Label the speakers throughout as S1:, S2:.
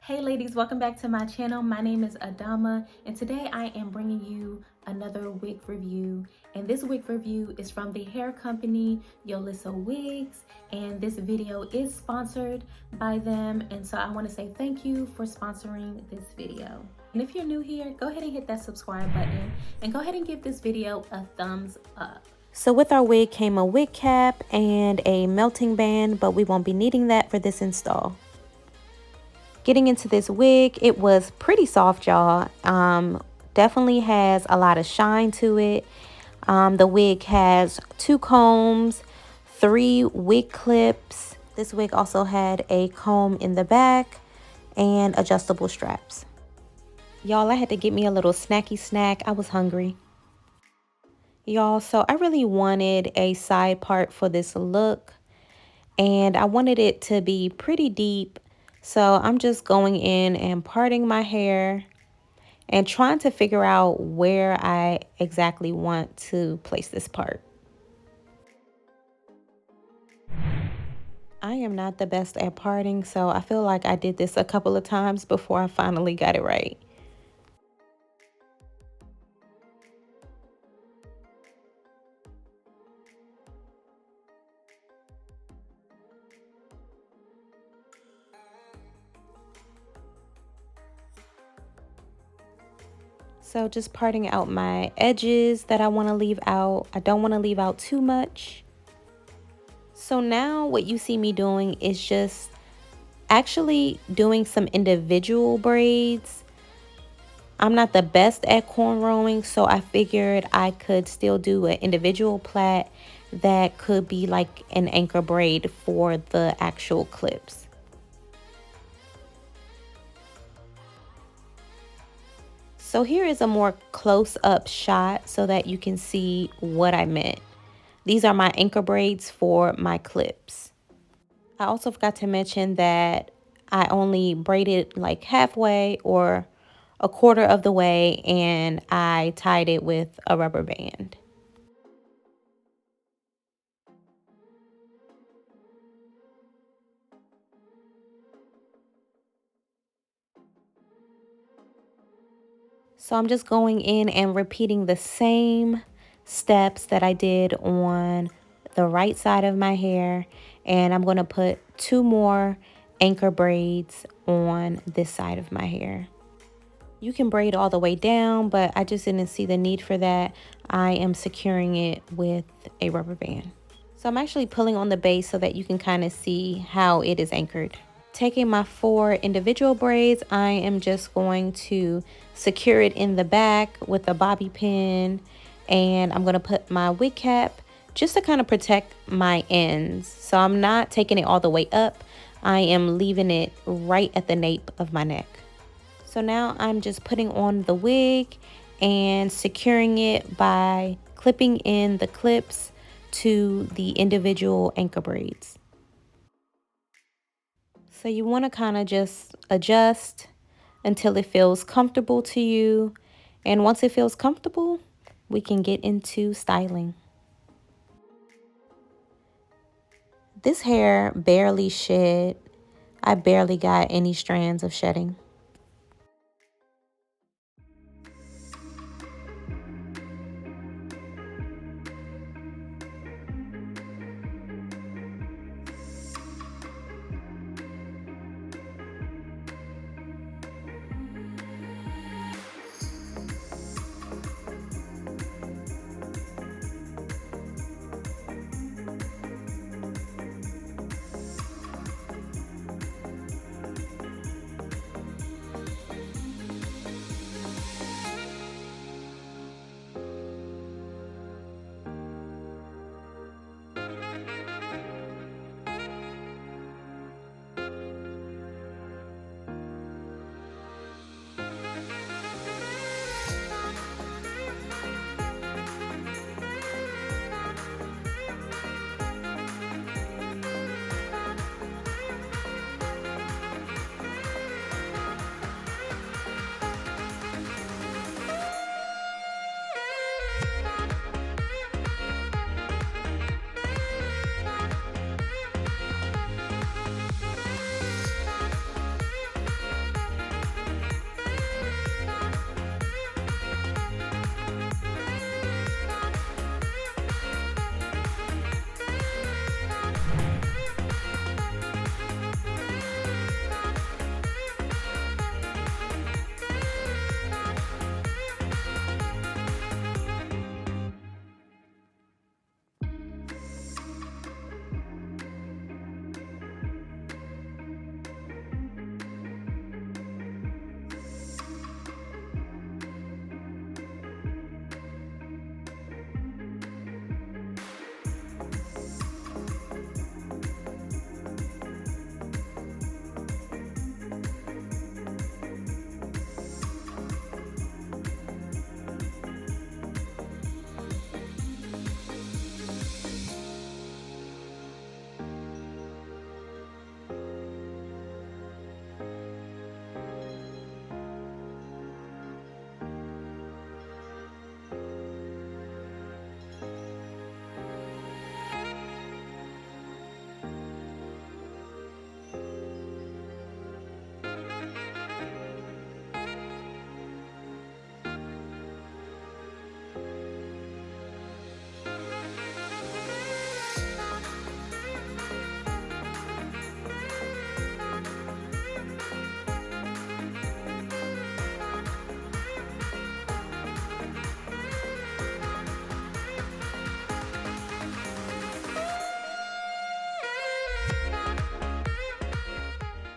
S1: Hey ladies, welcome back to my channel. My name is Adama and today I am bringing you another wig review, and this wig review is from the hair company Yolissa Wigs, and this video is sponsored by them, and so I want to say thank you for sponsoring this video. And if you're new here, go ahead and hit that subscribe button and go ahead and give this video a thumbs up. So with our wig came a wig cap and a melting band, but we won't be needing that for this install. Getting into this wig, it was pretty soft, y'all. Definitely has a lot of shine to it. The wig has 2 combs, 3 wig clips. This wig also had a comb in the back and adjustable straps. Y'all, I had to get me a little snacky snack. I was hungry. Y'all, so I really wanted a side part for this look, and I wanted it to be pretty deep. So I'm just going in and parting my hair and trying to figure out where I exactly want to place this part. I am not the best at parting, so I feel like I did this a couple of times before I finally got it right. So just parting out my edges that I want to leave out. I don't want to leave out too much. So now what you see me doing is just actually doing some individual braids. I'm not the best at cornrowing, so I figured I could still do an individual plait that could be like an anchor braid for the actual clips. So here is a more close-up shot so that you can see what I meant. These are my anchor braids for my clips. I also forgot to mention that I only braided like halfway or a quarter of the way, and I tied it with a rubber band. So I'm just going in and repeating the same steps that I did on the right side of my hair, and I'm going to put 2 more anchor braids on this side of my hair. You can braid all the way down, but I just didn't see the need for that. I am securing it with a rubber band. So I'm actually pulling on the base so that you can kind of see how it is anchored. Taking my 4 individual braids, I am just going to secure it in the back with a bobby pin, and I'm going to put my wig cap just to kind of protect my ends. So I'm not taking it all the way up. I am leaving it right at the nape of my neck. So now I'm just putting on the wig and securing it by clipping in the clips to the individual anchor braids. So you want to kind of just adjust until it feels comfortable to you. And once it feels comfortable, we can get into styling. This hair barely shed. I barely got any strands of shedding.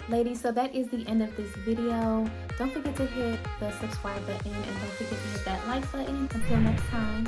S1: Ladies, so that is the end of this video. Don't forget to hit the subscribe button and don't forget to hit that like button. Until next time.